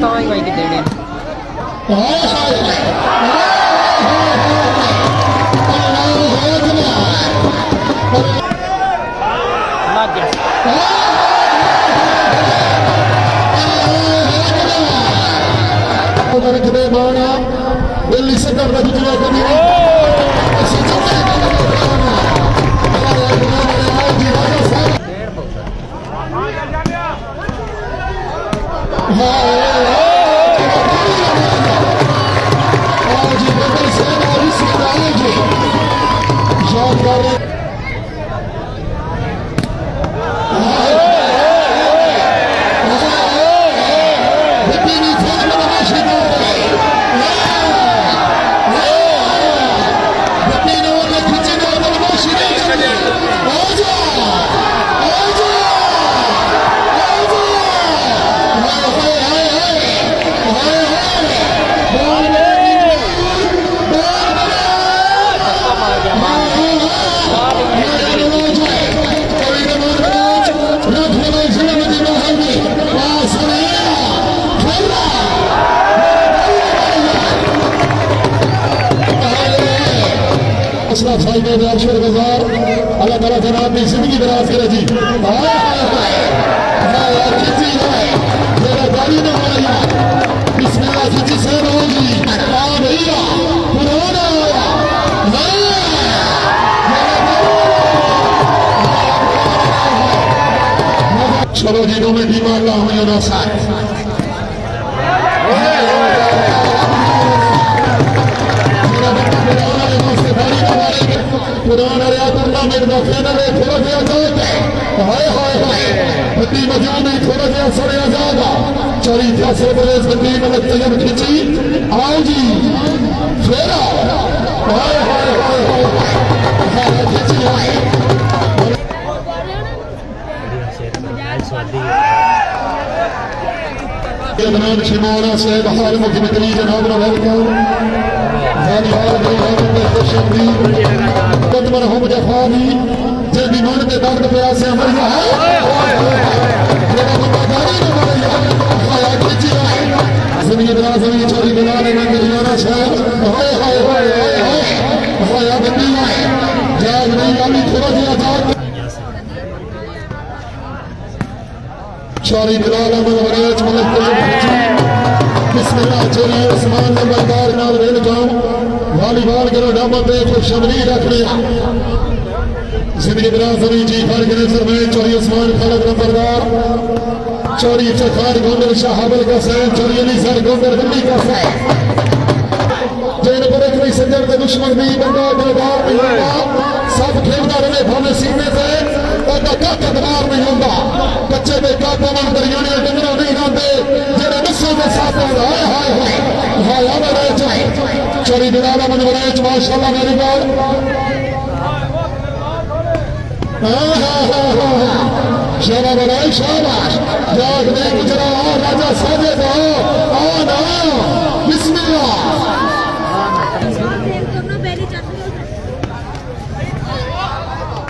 ਤਾਂ ਹੀ ਬਾਈ ਕਿ ਦੇਣੇ ਲੱਗ ਗਿਆ रखने माना दिल्ली से कर रही जुआ कभी शुक्रगुजार अल्लाह ताला जनाब की जिंदगी दराज करे जी गाड़ी में हो रही बिस्मिल्लाह जी से होगी भैया पुराना चलो जी दो में दीवार ला हुई ना साथ पुराना टूर्नामेंट का फाइनल है थोड़ा सा हाय हाय हाय बत्ती मौजूद नहीं थोड़ा सा सड़िया जाएगा चौरी फैसले प्रदेश बत्ती मतलब तजब खींची आओ जी फिर हाय हाय हाय हाय खींची जनाब शिमोना से बाहर मुख्यमंत्री जनाब वेलकम मरहूम जफानी जल्दी मन के दर्द प्रयास से अमरिया जमीन राजवी चोरी बनाने में मिलियाना शहर हाय हाय हाय हाय बंदी जाग नहीं वाली थोड़ा दिया जाग चोरी बिलाल अमल वरेज मलक बिस्मिल्लाह चोरी उस्मान नंबरदार नाल रेल जाऊं वॉलीबॉल करो डामा पे खुद शमरी रख लिया जिंदगी बिराजरी जी फरगने सरमें चोरी उस्मान खालिद नंबरदार चोरी इफ्तिखार गोंदर शाहबल का सैन चोरी अली सर गोंदर दिल्ली का सैन जैन पर एक नहीं सज्जन के दुश्मन भी बंदा दिलदार नहीं होगा सब खेलता रहे भावे सीने से और काका दबार नहीं होगा कच्चे में काका मन दरियाने डंगरा नहीं होते जेरे नस्सों में साथ हाय हाय हाय हाय रहे जाए चोरी दिलाला मन बने माशाल्लाह मेरी बात शाबाश बनाई शाबाश जाग दे गुजरा राजा साजे दो आना बिस्मिल्लाह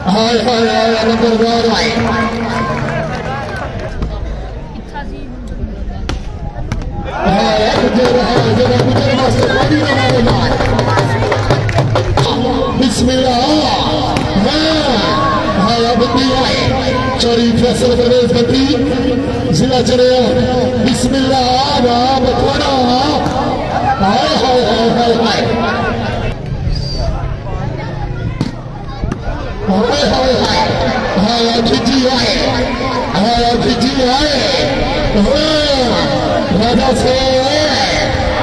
हाय हाय हाय नंबरदार हाय गुजर गुजर वास्ते गाड़ी ना मारे बिस्मिल्लाह चोरी फैसल प्रदेश बत्ती जिला चढ़े बिस्मिल्लाह नाम थोड़ा हाय हाय हाय हाय हाय हाय हाय हाय हाय खिची हाय खिची हाय राजा से हाय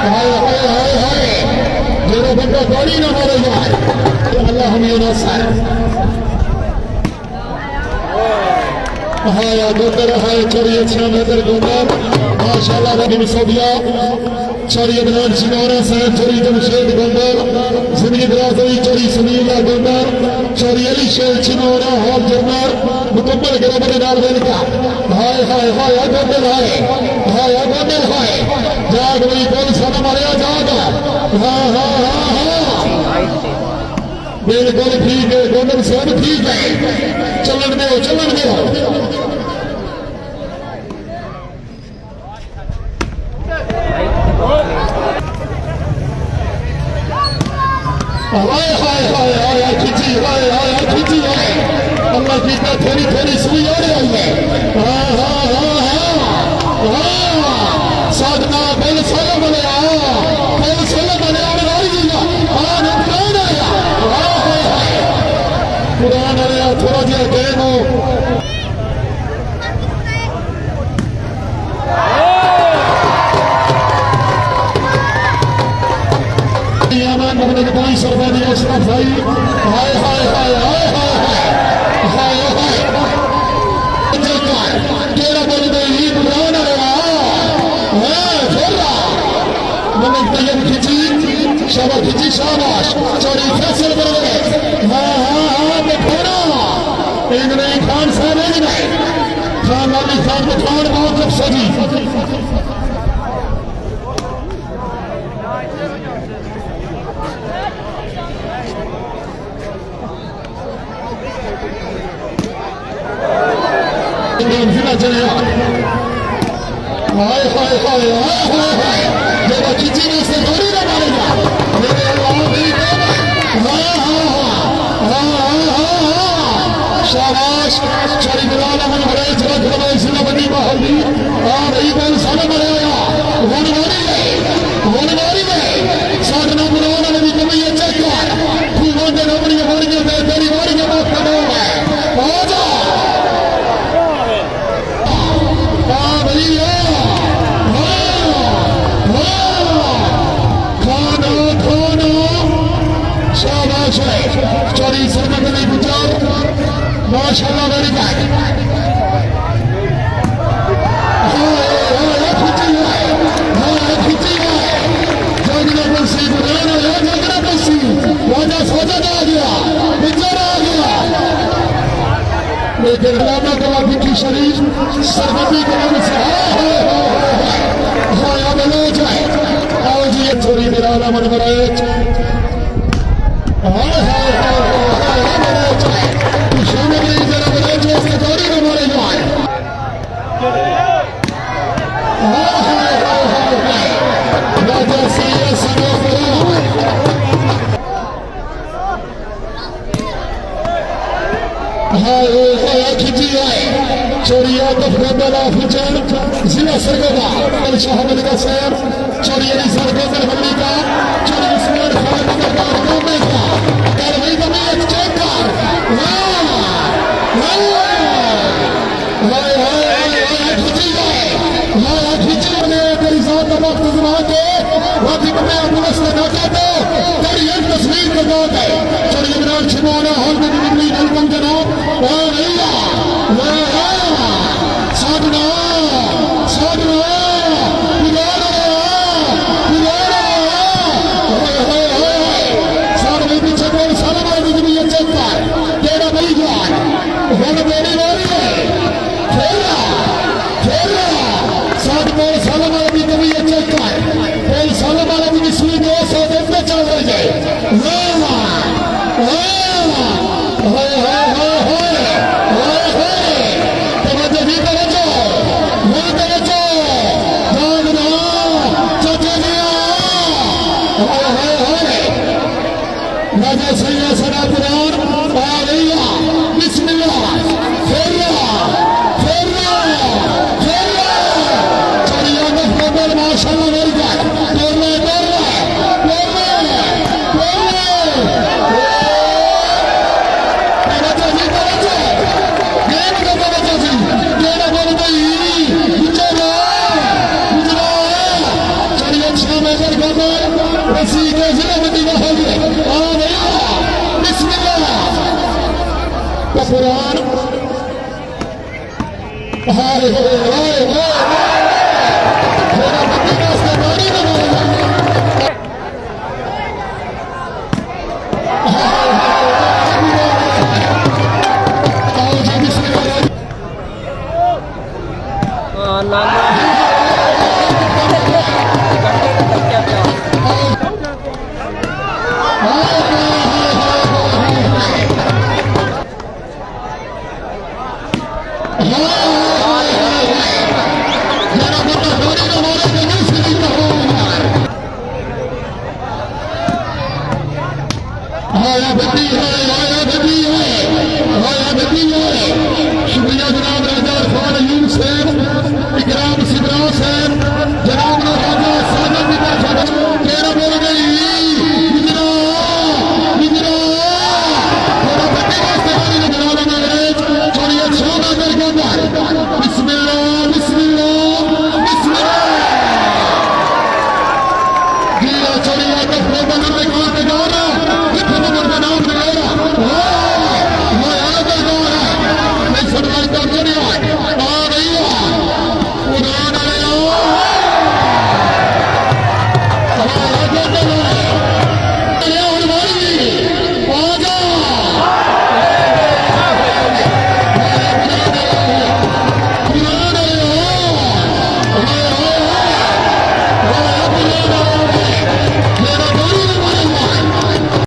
हाय हाय हाय जेरो बंदा गाड़ी ना मारे यार अल्लाह हमें ना सार हाय गोंदर हाय चोरी अच्छा नजर गोंदर माशाल्लाह रबी सोबिया चोरी अदनान सिनोरा साहब चोरी जमशेद गोंदर जिंदगी दराजवी चोरी समीला गोंदर चोरी अली शेख सिनोरा हॉल जर्नर मुकम्मल गिरावट नाल वेलका हाय हाय हाय गोंदर हाय गोंदर हाय जाग वही कौन सा मारिया जाग हां हां हां बिल्कुल ठीक है गोंदर सब ठीक है चलन में हाय हाय हाय हाय खिंची हाय हाय खिंची हाय अल्लाह की तो थोड़ी थोड़ी सुई और आई है हाँ हाँ हाँ हाँ साधना बल साला बने और आई आज पुरान आया हाय हाय हाय पुरान आया थोड़ा जिहा गेम हो सरदारी अशरफ भाई हाय हाय हाय हाय हाय हाय केड़ा बोल दे ईद पुरान आया मलिक तैयब खिंची शाबाश चौड़ी फैसल कर हाँ हाँ हाँ बठोरा इमरान खान साहब खान वाली खान पठान बहुत जब सजी जिला चले हाय हाय हाय हाय हाय जब खिंची ने से थोड़ी ना मारेगा मेरे अल्लाह भी हाँ हाँ हाँ हाँ हाँ शाबाश चली बिलाल अमन भरे चला खड़ा इसने बनी बहाली आ रही बल साले मरेगा वन मारी गए साधना बुलाने में भी कमी है चेक कर खूबों के नौकरी के तेरी वारी के बात कर रहा है आ जा चौड़ी सरकत नहीं गुजार माशाल्लाह वेरी बैक खिंची है जागना बंसी बनाना है जागना बंसी राजा सजद आ गया बिजर आ गया लेकिन राना कलाबी की शरीफ सरहदी कलाम से हाँ अब लो जाए आओ जी ये थोड़ी मेरा मन बनाए हाय हाय हाय हाय शाम में जरा बड़े जो उसके जोड़ी में मारे जाए हाय हाय हाय हाय राजा सिया सनो हाय हाय खिंची है चोरिया तफगदला फुजर जिला सरगोदा अल शाहमद का सैर चोरिया सरगोदा बल्ली का चोरी उस्मान खान का कारनामे का कारवाई का मैच चेक कर हाय हाय हाय हाय खिंची ने तेरी जात का वक्त जमा के वाजिब में पुलिस ने नाका दो तेरी एक तस्वीर का बात है चोरी इमरान छिमाना हॉल में निकली वेलकम जनाब वाह भैया साधना साधना सारे पीछे बोल सारा मार दी ये चेक कर तेरा भाई जान वो मेरी वाली है खेला खेला साथ बोल साला मार दी ये चेक कर बोल साला मार दी सुई 200 दिन में चल जाए वाह हाय हाय राजा सैया सरा पुरान आ गया बिस्मिल्लाह फेरिया फेरिया फेरिया चलिया नफर माशाल्लाह मेरी जान बोले बोले बोले बोले राजा जी राजा गेम का राजा जी तेरा बोल गई गुजरा गुजरा चलिया शाम में कर रसी के जिले में दीवा हो गया कुरान हाय हाय हाय मेरा बंदी का उसका गाड़ी में मारेगा आओ जी बिस्मिल्लाह बड़ी है